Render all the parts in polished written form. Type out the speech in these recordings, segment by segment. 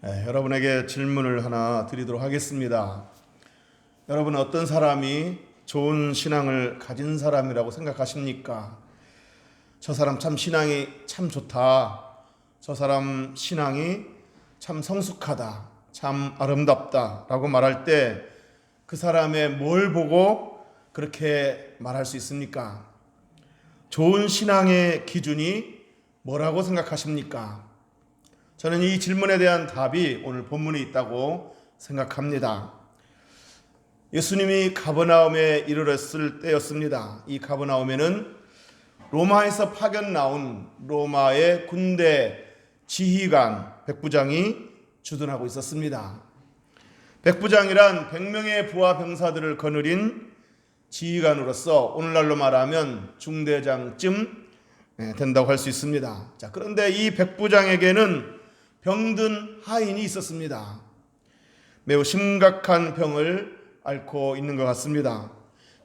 여러분에게 질문을 하나 드리도록 하겠습니다. 여러분은 어떤 사람이 좋은 신앙을 가진 사람이라고 생각하십니까? 저 사람 참 신앙이 참 좋다. 저 사람 신앙이 참 성숙하다. 참 아름답다. 라고 말할 때 그 사람의 뭘 보고 그렇게 말할 수 있습니까? 좋은 신앙의 기준이 뭐라고 생각하십니까? 저는 이 질문에 대한 답이 오늘 본문에 있다고 생각합니다. 예수님이 가버나움에 이르렀을 때였습니다. 이 가버나움에는 로마에서 파견 나온 로마의 군대 지휘관 백부장이 주둔하고 있었습니다. 백부장이란 100명의 부하 병사들을 거느린 지휘관으로서 오늘날로 말하면 중대장쯤 된다고 할 수 있습니다. 그런데 이 백부장에게는 병든 하인이 있었습니다. 매우 심각한 병을 앓고 있는 것 같습니다.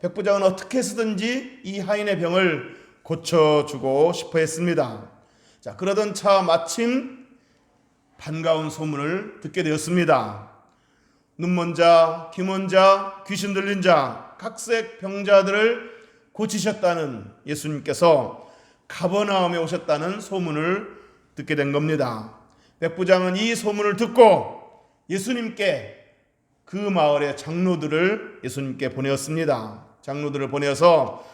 백부장은 어떻게 해서든지 이 하인의 병을 고쳐주고 싶어 했습니다. 그러던 차 마침 반가운 소문을 듣게 되었습니다. 눈먼 자, 귀먼 자, 귀신 들린 자, 각색 병자들을 고치셨다는 예수님께서 가버나움에 오셨다는 소문을 듣게 된 겁니다. 백부장은 이 소문을 듣고 예수님께 그 마을의 장로들을 예수님께 보내었습니다. 장로들을 보내어서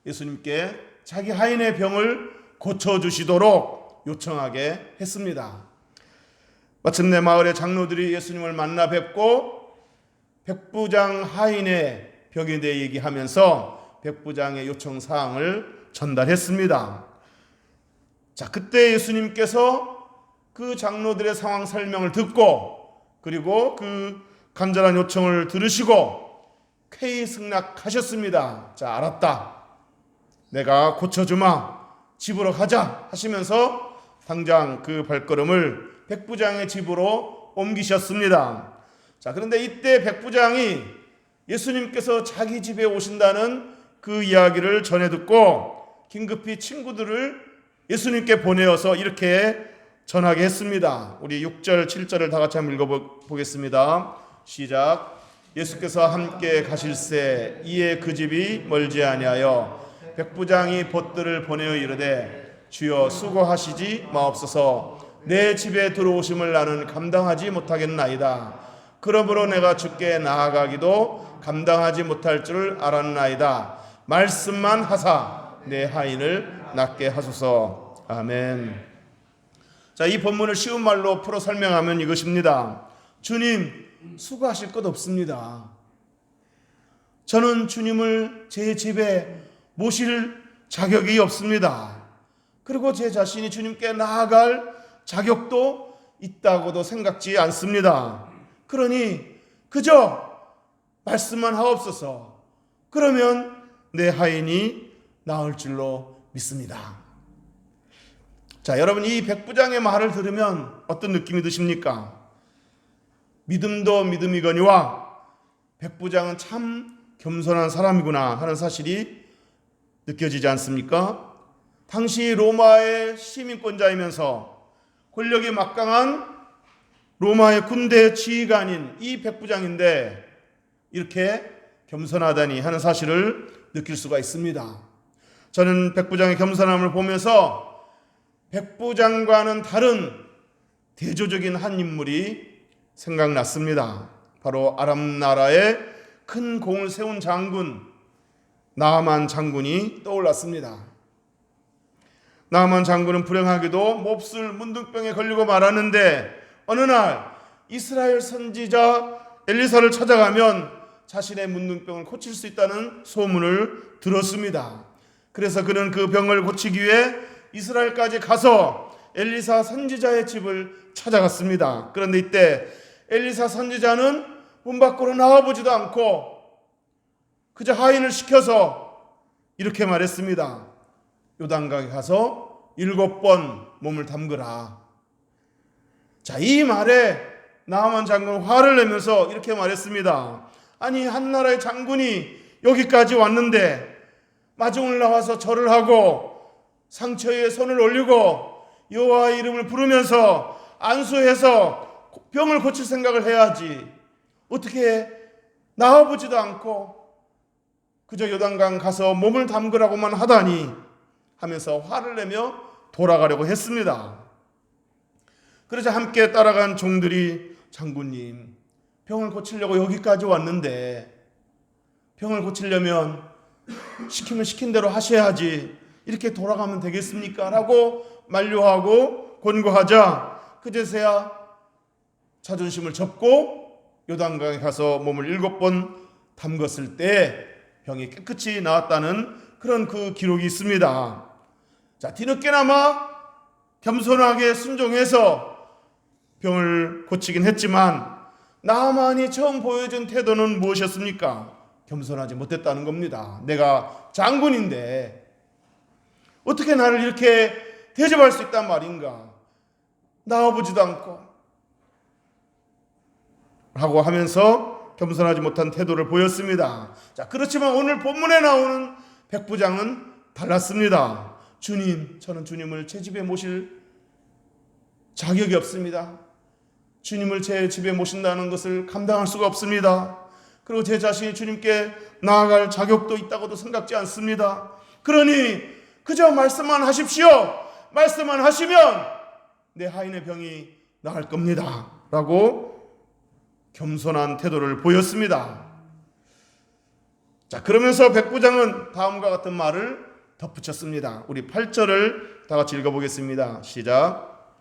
예수님께 자기 하인의 병을 고쳐주시도록 요청하게 했습니다. 마침내 마을의 장로들이 예수님을 만나 뵙고 백부장 하인의 병에 대해 얘기하면서 백부장의 요청 사항을 전달했습니다. 그때 예수님께서 그 장로들의 상황 설명을 듣고 그리고 그 간절한 요청을 들으시고 쾌히 승낙하셨습니다. 알았다. 내가 고쳐주마. 집으로 가자 하시면서 당장 그 발걸음을 백부장의 집으로 옮기셨습니다. 그런데 이때 백부장이 예수님께서 자기 집에 오신다는 그 이야기를 전해 듣고 긴급히 친구들을 예수님께 보내어서 이렇게 전하게 했습니다. 우리 6절, 7절을 다 같이 한번 읽어보겠습니다. 시작. 예수께서 함께 가실새 이에 그 집이 멀지 아니하여 백부장이 벗들을 보내어 이르되 주여 수고하시지 마옵소서. 내 집에 들어오심을 나는 감당하지 못하겠나이다. 그러므로 내가 주께 나아가기도 감당하지 못할 줄 알았나이다. 말씀만 하사 내 하인을 낫게 하소서. 아멘. 이 본문을 쉬운 말로 풀어 설명하면 이것입니다. 주님, 수고하실 것 없습니다. 저는 주님을 제 집에 모실 자격이 없습니다. 그리고 제 자신이 주님께 나아갈 자격도 있다고도 생각지 않습니다. 그러니 그저 말씀만 하옵소서. 그러면 내 하인이 나을 줄로 믿습니다. 여러분, 이 백부장의 말을 들으면 어떤 느낌이 드십니까? 믿음도 믿음이거니와 백부장은 참 겸손한 사람이구나 하는 사실이 느껴지지 않습니까? 당시 로마의 시민권자이면서 권력이 막강한 로마의 군대 지휘관인 이 백부장인데 이렇게 겸손하다니 하는 사실을 느낄 수가 있습니다. 저는 백부장의 겸손함을 보면서 백부장과는 다른 대조적인 한 인물이 생각났습니다. 바로 아람 나라의 큰 공을 세운 장군 나아만 장군이 떠올랐습니다. 나아만 장군은 불행하게도 몹쓸 문둥병에 걸리고 말았는데 어느 날 이스라엘 선지자 엘리사를 찾아가면 자신의 문둥병을 고칠 수 있다는 소문을 들었습니다. 그래서 그는 그 병을 고치기 위해 이스라엘까지 가서 엘리사 선지자의 집을 찾아갔습니다. 그런데 이때 엘리사 선지자는 문 밖으로 나와보지도 않고 그저 하인을 시켜서 이렇게 말했습니다. 요단강에 가서 7번 몸을 담그라. 이 말에 나아만 장군은 화를 내면서 이렇게 말했습니다. 아니, 한 나라의 장군이 여기까지 왔는데 마중을 나와서 절을 하고 상처에 손을 올리고 여호와의 이름을 부르면서 안수해서 병을 고칠 생각을 해야지. 어떻게 나아보지도 않고 그저 요단강 가서 몸을 담그라고만 하다니 하면서 화를 내며 돌아가려고 했습니다. 그러자 함께 따라간 종들이 장군님, 병을 고치려고 여기까지 왔는데 병을 고치려면 시키면 시킨 대로 하셔야지 이렇게 돌아가면 되겠습니까? 라고 만류하고 권고하자 그제서야 자존심을 접고 요단강에 가서 몸을 7번 담궜을 때 병이 깨끗이 나았다는 그런 그 기록이 있습니다. 자, 뒤늦게나마 겸손하게 순종해서 병을 고치긴 했지만 나아만이 처음 보여준 태도는 무엇이었습니까? 겸손하지 못했다는 겁니다. 내가 장군인데 어떻게 나를 이렇게 대접할 수 있단 말인가? 나아보지도 않고 하고 하면서 겸손하지 못한 태도를 보였습니다. 자, 그렇지만 오늘 본문에 나오는 백부장은 달랐습니다. 주님, 저는 주님을 제 집에 모실 자격이 없습니다. 주님을 제 집에 모신다는 것을 감당할 수가 없습니다. 그리고 제 자신이 주님께 나아갈 자격도 있다고도 생각지 않습니다. 그러니 그저 말씀만 하십시오. 말씀만 하시면 내 하인의 병이 나을 겁니다. 라고 겸손한 태도를 보였습니다. 자, 그러면서 백부장은 다음과 같은 말을 덧붙였습니다. 우리 8절을 다 같이 읽어보겠습니다. 시작.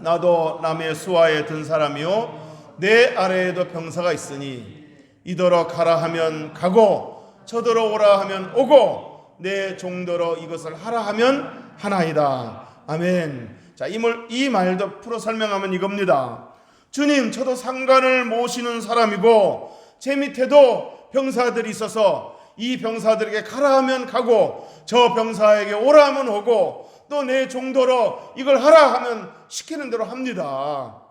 나도 남의 수하에 든 사람이요 내 아래에도 병사가 있으니 이더러 가라 하면 가고 저더러 오라 하면 오고 내 종더러 이것을 하라 하면 하나이다. 아멘. 자, 이 말도 풀어 설명하면 이겁니다. 주님, 저도 상관을 모시는 사람이고 제 밑에도 병사들이 있어서 이 병사들에게 가라 하면 가고 저 병사에게 오라 하면 오고 또 내 종더러 이걸 하라 하면 시키는 대로 합니다.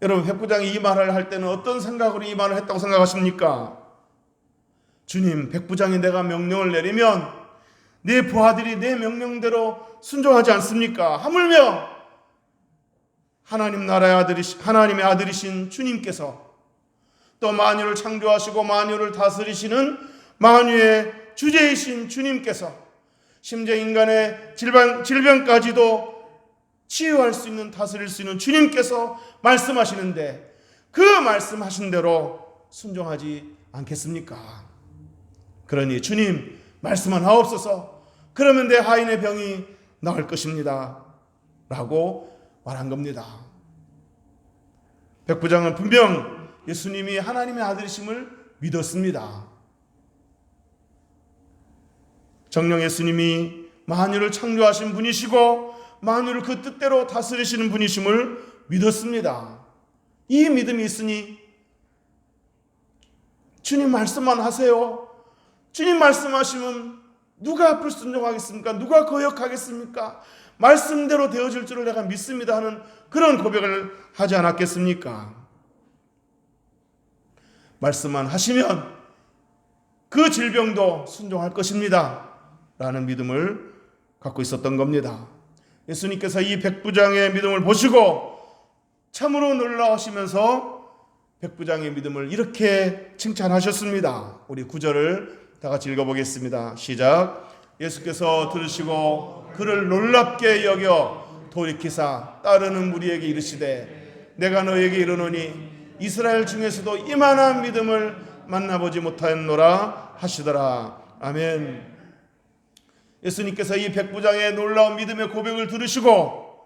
여러분, 백부장이 이 말을 할 때는 어떤 생각으로 이 말을 했다고 생각하십니까? 주님, 백부장이 내가 명령을 내리면 내 부하들이 내 명령대로 순종하지 않습니까? 하물며 하나님 나라의 하나님의 아들이신 주님께서 또 만유를 창조하시고 만유를 다스리시는 만유의 주제이신 주님께서 심지어 인간의 질병까지도 치유할 수 있는, 다스릴 수 있는 주님께서 말씀하시는데 그 말씀하신 대로 순종하지 않겠습니까? 그러니 주님, 말씀만 하옵소서. 그러면 내 하인의 병이 나을 것입니다. 라고 말한 겁니다. 백부장은 분명 예수님이 하나님의 아들이심을 믿었습니다. 정녕 예수님이 만유를 창조하신 분이시고 만유를 그 뜻대로 다스리시는 분이심을 믿었습니다. 이 믿음이 있으니 주님 말씀만 하세요. 주님 말씀하시면 누가 앞을 순종하겠습니까? 누가 거역하겠습니까? 말씀대로 되어질 줄을 내가 믿습니다 하는 그런 고백을 하지 않았겠습니까? 말씀만 하시면 그 질병도 순종할 것입니다 라는 믿음을 갖고 있었던 겁니다. 예수님께서 이 백부장의 믿음을 보시고 참으로 놀라우시면서 백부장의 믿음을 이렇게 칭찬하셨습니다. 우리 9절을 다 같이 읽어보겠습니다. 시작. 예수께서 들으시고 그를 놀랍게 여겨 돌이키사 따르는 무리에게 이르시되 내가 너에게 이르노니 이스라엘 중에서도 이만한 믿음을 만나보지 못하였노라 하시더라. 아멘. 예수님께서 이 백부장의 놀라운 믿음의 고백을 들으시고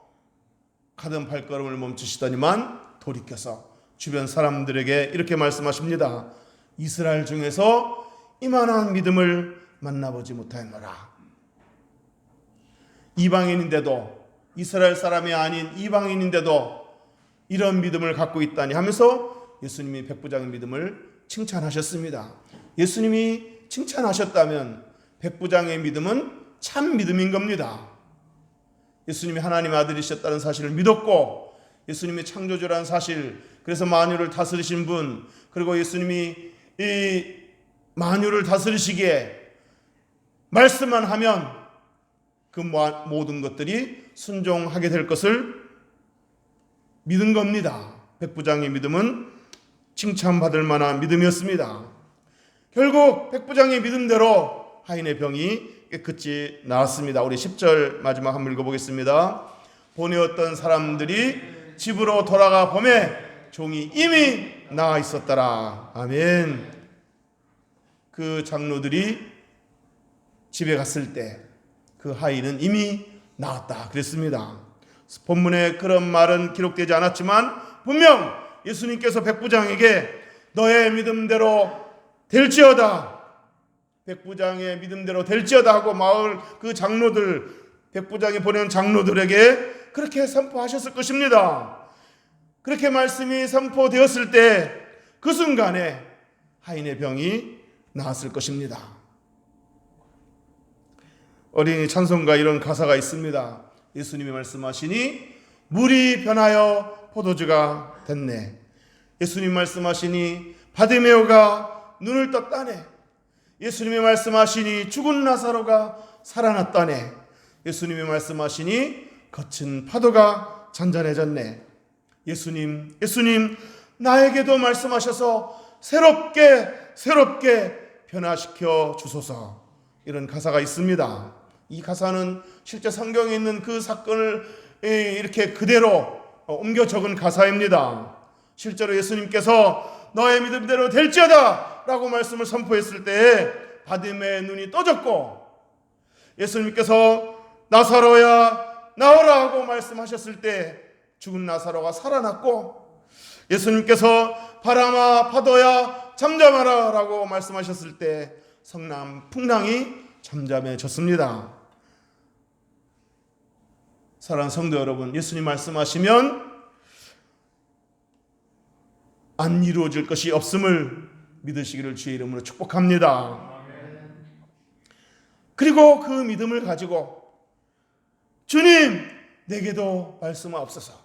가던 발걸음을 멈추시더니만 돌이켜서 주변 사람들에게 이렇게 말씀하십니다. 이스라엘 중에서 이만한 믿음을 만나보지 못하였노라. 이방인인데도, 이스라엘 사람이 아닌 이방인인데도 이런 믿음을 갖고 있다니 하면서 예수님이 백부장의 믿음을 칭찬하셨습니다. 예수님이 칭찬하셨다면 백부장의 믿음은 참 믿음인 겁니다. 예수님이 하나님의 아들이셨다는 사실을 믿었고 예수님이 창조주라는 사실, 그래서 만유를 다스리신 분, 그리고 예수님이 이 만유를 다스리시기에 말씀만 하면 그 모든 것들이 순종하게 될 것을 믿은 겁니다. 백부장의 믿음은 칭찬받을 만한 믿음이었습니다. 결국 백부장의 믿음대로 하인의 병이 깨끗이 나았습니다. 우리 10절 마지막 한번 읽어보겠습니다. 보내었던 사람들이 집으로 돌아가 보매 종이 이미 나아 있었더라. 아멘. 그 장로들이 집에 갔을 때 그 하인은 이미 나았다 그랬습니다. 본문에 그런 말은 기록되지 않았지만 분명 예수님께서 백부장에게 너의 믿음대로 될지어다, 백부장의 믿음대로 될지어다 하고 마을 그 장로들, 백부장이 보낸 장로들에게 그렇게 선포하셨을 것입니다. 그렇게 말씀이 선포되었을 때 그 순간에 하인의 병이 나았을 것입니다. 어린이 찬송가 이런 가사가 있습니다. 예수님이 말씀하시니 물이 변하여 포도주가 됐네. 예수님 말씀하시니 바디메오가 눈을 떴다네. 예수님이 말씀하시니 죽은 나사로가 살아났다네. 예수님이 말씀하시니 거친 파도가 잔잔해졌네. 예수님 나에게도 말씀하셔서 새롭게 변화시켜 주소서. 이런 가사가 있습니다. 이 가사는 실제 성경에 있는 그 사건을 이렇게 그대로 옮겨 적은 가사입니다. 실제로 예수님께서 너의 믿음대로 될지어다 라고 말씀을 선포했을 때 바디메의 눈이 떠졌고, 예수님께서 나사로야 나오라 하고 말씀하셨을 때 죽은 나사로가 살아났고, 예수님께서 바람아 파도야 잠잠하라 라고 말씀하셨을 때 성남 풍랑이 잠잠해졌습니다. 사랑하는 성도 여러분, 예수님 말씀하시면 안 이루어질 것이 없음을 믿으시기를 주의 이름으로 축복합니다. 그리고 그 믿음을 가지고 주님 내게도 말씀하옵소서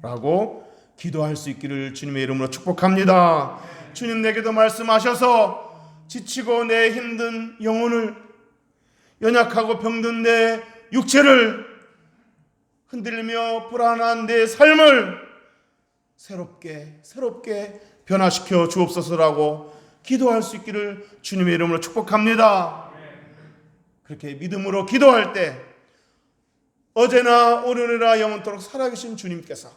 라고 기도할 수 있기를 주님의 이름으로 축복합니다. 주님 내게도 말씀하셔서 지치고 내 힘든 영혼을, 연약하고 병든 내 육체를, 흔들리며 불안한 내 삶을 새롭게 변화시켜 주옵소서라고 기도할 수 있기를 주님의 이름으로 축복합니다. 그렇게 믿음으로 기도할 때 어제나 오늘이나 영원토록 살아계신 주님께서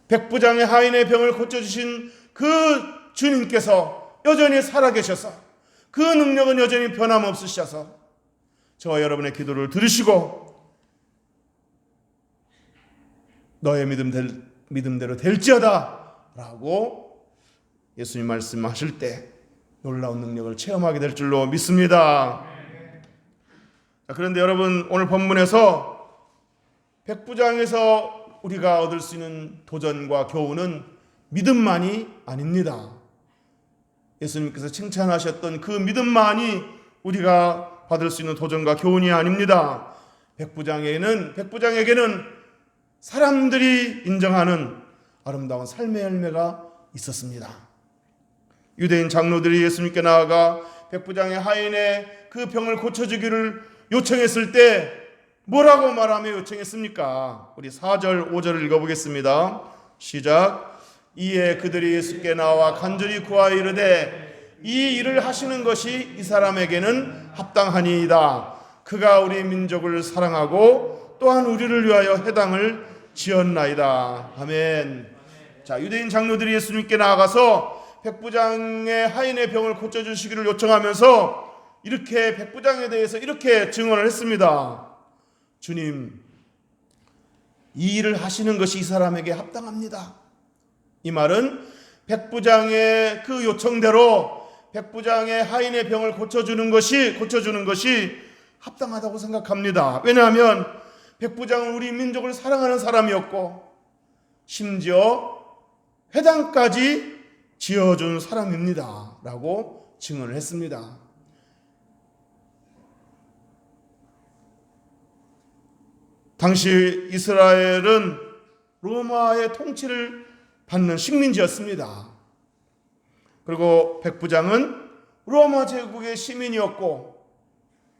백부장의 하인의 병을 고쳐주신 그 주님께서 여전히 살아계셔서 그 능력은 여전히 변함없으셔서 저와 여러분의 기도를 들으시고 너의 믿음대로 될지어다 라고 예수님 말씀하실 때 놀라운 능력을 체험하게 될 줄로 믿습니다. 자, 그런데 여러분, 오늘 본문에서 백부장에서 우리가 얻을 수 있는 도전과 교훈은 믿음만이 아닙니다. 예수님께서 칭찬하셨던 그 믿음만이 우리가 받을 수 있는 도전과 교훈이 아닙니다. 백부장에게는 사람들이 인정하는 아름다운 삶의 열매가 있었습니다. 유대인 장로들이 예수님께 나아가 백부장의 하인의 그 병을 고쳐주기를 요청했을 때 뭐라고 말하며 요청했습니까? 우리 4절 5절을 읽어보겠습니다. 시작. 이에 그들이 예수께 나와 간절히 구하여 이르되 이 일을 하시는 것이 이 사람에게는 합당하니이다. 그가 우리 민족을 사랑하고 또한 우리를 위하여 회당을 지었나이다. 아멘. 자, 유대인 장로들이 예수님께 나아가서 백부장의 하인의 병을 고쳐주시기를 요청하면서 이렇게 백부장에 대해서 이렇게 증언을 했습니다. 주님, 이 일을 하시는 것이 이 사람에게 합당합니다. 이 말은 백부장의 그 요청대로 백부장의 하인의 병을 고쳐주는 것이 합당하다고 생각합니다. 왜냐하면 백부장은 우리 민족을 사랑하는 사람이었고 심지어 회당까지 지어준 사람입니다 라고 증언을 했습니다. 당시 이스라엘은 로마의 통치를 받는 식민지였습니다. 그리고 백부장은 로마 제국의 시민이었고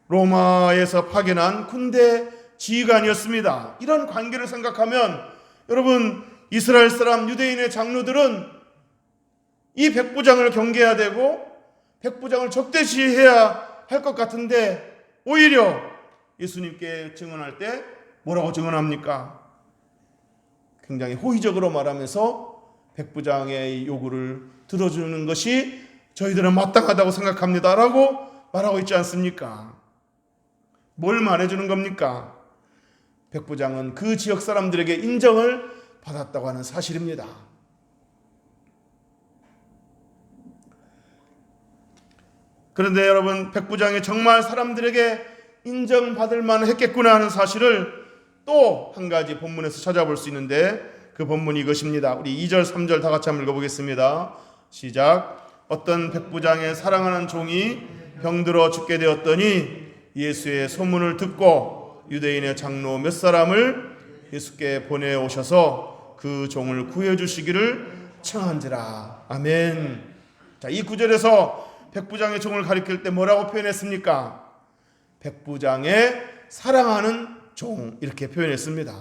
로마에서 파견한 군대 지휘관이었습니다. 이런 관계를 생각하면 여러분, 이스라엘 사람 유대인의 장로들은 이 백부장을 경계해야 되고 백부장을 적대시해야 할 것 같은데 오히려 예수님께 증언할 때 뭐라고 증언합니까? 굉장히 호의적으로 말하면서 백부장의 요구를 들어주는 것이 저희들은 마땅하다고 생각합니다 라고 말하고 있지 않습니까? 뭘 말해주는 겁니까? 백부장은 그 지역 사람들에게 인정을 받았다고 하는 사실입니다. 그런데 여러분, 백부장이 정말 사람들에게 인정받을 만했겠구나 하는 사실을 또 한 가지 본문에서 찾아볼 수 있는데 그 본문이 이것입니다. 우리 2절 3절 다 같이 한번 읽어보겠습니다. 시작. 어떤 백부장의 사랑하는 종이 병들어 죽게 되었더니 예수의 소문을 듣고 유대인의 장로 몇 사람을 예수께 보내오셔서 그 종을 구해주시기를 청한지라. 아멘. 자, 이 구절에서 백부장의 종을 가리킬 때 뭐라고 표현했습니까? 백부장의 사랑하는 종, 이렇게 표현했습니다.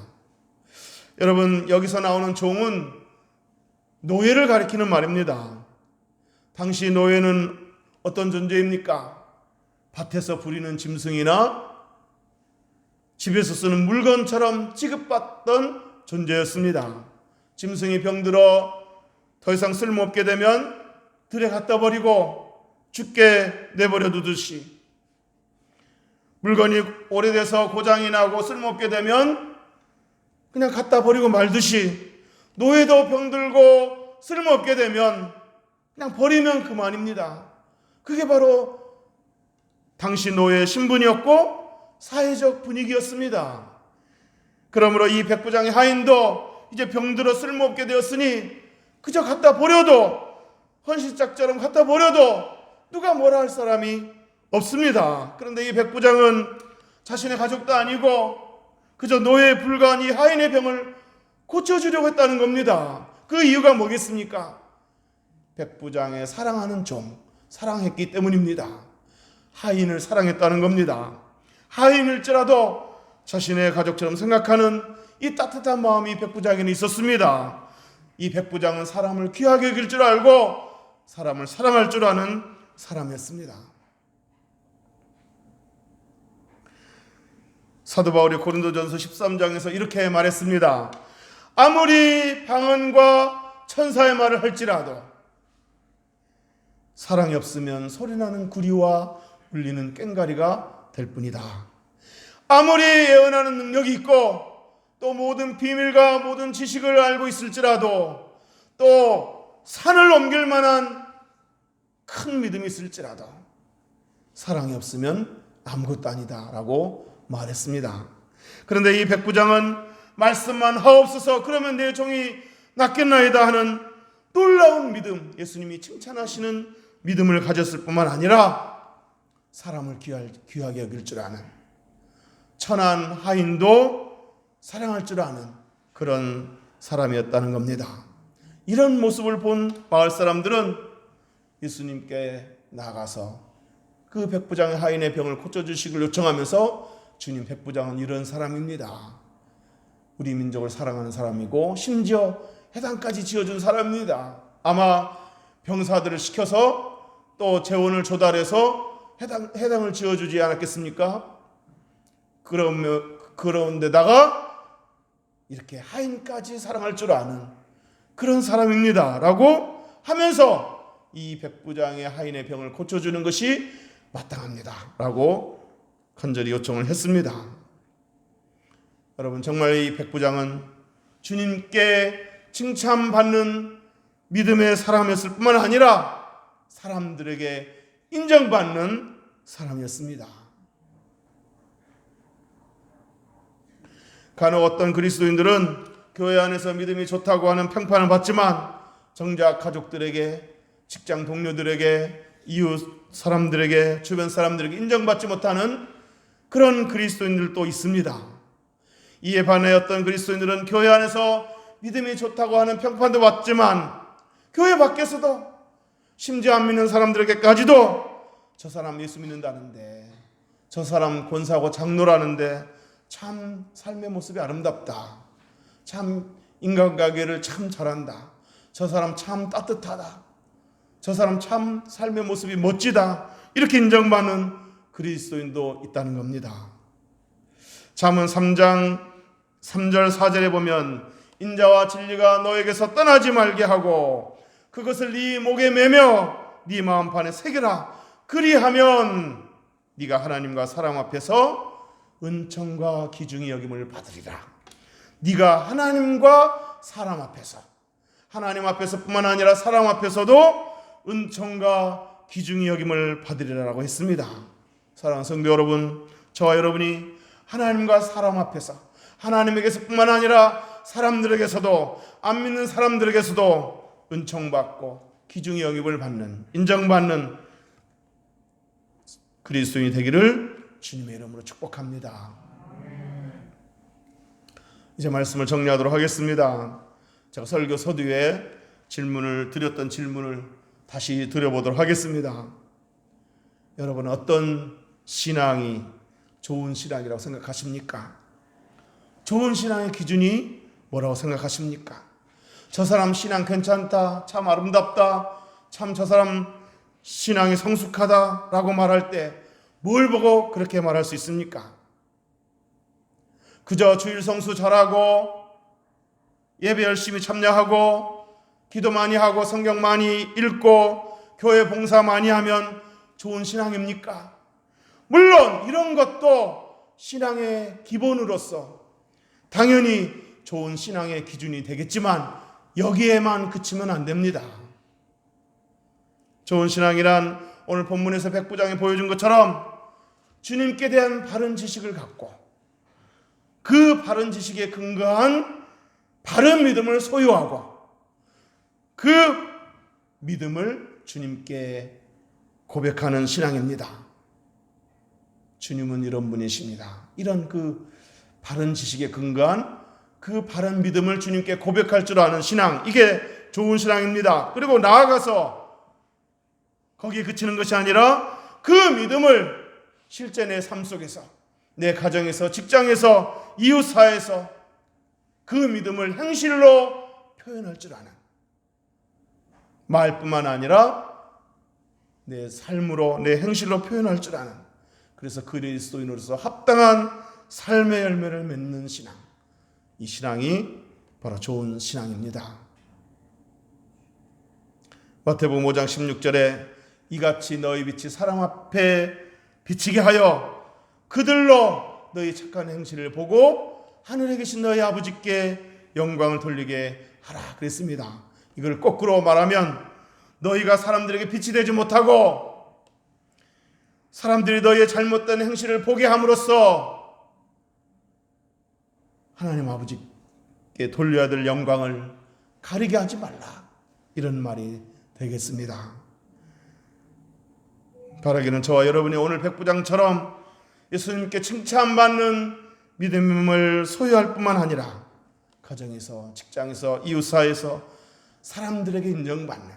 여러분, 여기서 나오는 종은 노예를 가리키는 말입니다. 당시 노예는 어떤 존재입니까? 밭에서 부리는 짐승이나 집에서 쓰는 물건처럼 취급받던 존재였습니다. 짐승이 병들어 더 이상 쓸모없게 되면 들에 갖다 버리고 죽게 내버려 두듯이, 물건이 오래돼서 고장이 나고 쓸모없게 되면 그냥 갖다 버리고 말듯이, 노예도 병들고 쓸모없게 되면 그냥 버리면 그만입니다. 그게 바로 당시 노예의 신분이었고 사회적 분위기였습니다. 그러므로 이 백부장의 하인도 이제 병들어 쓸모없게 되었으니 그저 갖다 버려도, 헌신짝처럼 갖다 버려도 누가 뭐라 할 사람이 없습니다. 그런데 이 백부장은 자신의 가족도 아니고 그저 노예에 불과한 이 하인의 병을 고쳐주려고 했다는 겁니다. 그 이유가 뭐겠습니까? 백부장의 사랑하는 종, 사랑했기 때문입니다. 하인을 사랑했다는 겁니다. 하인일지라도 자신의 가족처럼 생각하는 이 따뜻한 마음이 백부장에게는 있었습니다. 이 백부장은 사람을 귀하게 여길 줄 알고 사람을 사랑할 줄 아는 사람이었습니다. 사도 바울이 고린도전서 13장에서 이렇게 말했습니다. 아무리 방언과 천사의 말을 할지라도 사랑이 없으면 소리나는 구리와 울리는 꽹과리가 될 뿐이다. 아무리 예언하는 능력이 있고 또 모든 비밀과 모든 지식을 알고 있을지라도 또 산을 옮길 만한 큰 믿음이 있을지라도 사랑이 없으면 아무것도 아니다 라고 말했습니다. 그런데 이 백부장은 말씀만 하옵소서 그러면 내 종이 낫겠나이다 하는 놀라운 믿음, 예수님이 칭찬하시는 믿음을 가졌을 뿐만 아니라 사람을 귀하게 여길 줄 아는, 천한 하인도 사랑할 줄 아는 그런 사람이었다는 겁니다. 이런 모습을 본 마을 사람들은 예수님께 나가서 그 백부장의 하인의 병을 고쳐주시기를 요청하면서 주님, 백부장은 이런 사람입니다. 우리 민족을 사랑하는 사람이고 심지어 해당까지 지어준 사람입니다. 아마 병사들을 시켜서 또 재원을 조달해서 해당을 지어주지 않았겠습니까? 그런데다가 이렇게 하인까지 사랑할 줄 아는 그런 사람입니다 라고 하면서 이 백부장의 하인의 병을 고쳐주는 것이 마땅합니다 라고 간절히 요청을 했습니다. 여러분, 정말 이 백부장은 주님께 칭찬받는 믿음의 사람이었을 뿐만 아니라 사람들에게 인정받는 사람이었습니다. 간혹 어떤 그리스도인들은 교회 안에서 믿음이 좋다고 하는 평판을 받지만 정작 가족들에게, 직장 동료들에게, 이웃 사람들에게, 주변 사람들에게 인정받지 못하는 그런 그리스도인들도 있습니다. 이에 반해 어떤 그리스도인들은 교회 안에서 믿음이 좋다고 하는 평판도 받지만 교회 밖에서도, 심지어 안 믿는 사람들에게까지도 저 사람 예수 믿는다는데, 저 사람 권사하고 장로라는데, 참 삶의 모습이 아름답다. 참 인간관계를 참 잘한다. 저 사람 참 따뜻하다. 저 사람 참 삶의 모습이 멋지다. 이렇게 인정받는 그리스도인도 있다는 겁니다. 잠언 3장 3절 4절에 보면 인자와 진리가 너에게서 떠나지 말게 하고 그것을 네 목에 매며 네 마음판에 새겨라. 그리하면 네가 하나님과 사람 앞에서 은총과 기중이 여김을 받으리라. 네가 하나님과 사람 앞에서, 하나님 앞에서뿐만 아니라 사람 앞에서도 은총과 기중이 여김을 받으리라고 했습니다. 사랑하는 성도 여러분, 저와 여러분이 하나님과 사람 앞에서, 하나님에게서뿐만 아니라 사람들에게서도, 안 믿는 사람들에게서도 은총받고 기중이 여김을 받는, 인정받는 그리스도인이 되기를 주님의 이름으로 축복합니다. 이제 말씀을 정리하도록 하겠습니다. 제가 설교 서두에 드렸던 질문을 다시 드려보도록 하겠습니다. 여러분은 어떤 신앙이 좋은 신앙이라고 생각하십니까? 좋은 신앙의 기준이 뭐라고 생각하십니까? 저 사람 신앙 괜찮다, 참 아름답다, 참 저 사람 신앙이 성숙하다라고 말할 때 뭘 보고 그렇게 말할 수 있습니까? 그저 주일 성수 잘하고 예배 열심히 참여하고 기도 많이 하고 성경 많이 읽고 교회 봉사 많이 하면 좋은 신앙입니까? 물론 이런 것도 신앙의 기본으로서 당연히 좋은 신앙의 기준이 되겠지만 여기에만 그치면 안 됩니다. 좋은 신앙이란 오늘 본문에서 백부장이 보여준 것처럼 주님께 대한 바른 지식을 갖고 그 바른 지식에 근거한 바른 믿음을 소유하고 그 믿음을 주님께 고백하는 신앙입니다. 주님은 이런 분이십니다. 이런 그 바른 지식에 근거한 그 바른 믿음을 주님께 고백할 줄 아는 신앙, 이게 좋은 신앙입니다. 그리고 나아가서 거기에 그치는 것이 아니라 그 믿음을 실제 내 삶 속에서, 내 가정에서, 직장에서, 이웃사회에서 그 믿음을 행실로 표현할 줄 아는, 말뿐만 아니라 내 삶으로, 내 행실로 표현할 줄 아는, 그래서 그리스도인으로서 합당한 삶의 열매를 맺는 신앙, 이 신앙이 바로 좋은 신앙입니다. 마태복음 5장 16절에 이같이 너희 빛이 사람 앞에 비치게 하여 그들로 너희 착한 행실을 보고 하늘에 계신 너희 아버지께 영광을 돌리게 하라 그랬습니다. 이걸 거꾸로 말하면 너희가 사람들에게 빛이 되지 못하고 사람들이 너희의 잘못된 행실을 보게 함으로써 하나님 아버지께 돌려야 될 영광을 가리게 하지 말라, 이런 말이 되겠습니다. 바라기는 저와 여러분이 오늘 백부장처럼 예수님께 칭찬받는 믿음을 소유할 뿐만 아니라 가정에서, 직장에서, 이웃사회에서 사람들에게 인정받는,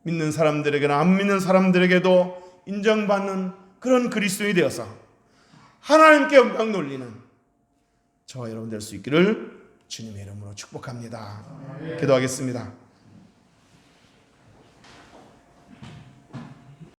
믿는 사람들에게나 안 믿는 사람들에게도 인정받는 그런 그리스도인이 되어서 하나님께 영광 돌리는 저와 여러분 될 수 있기를 주님의 이름으로 축복합니다. 기도하겠습니다.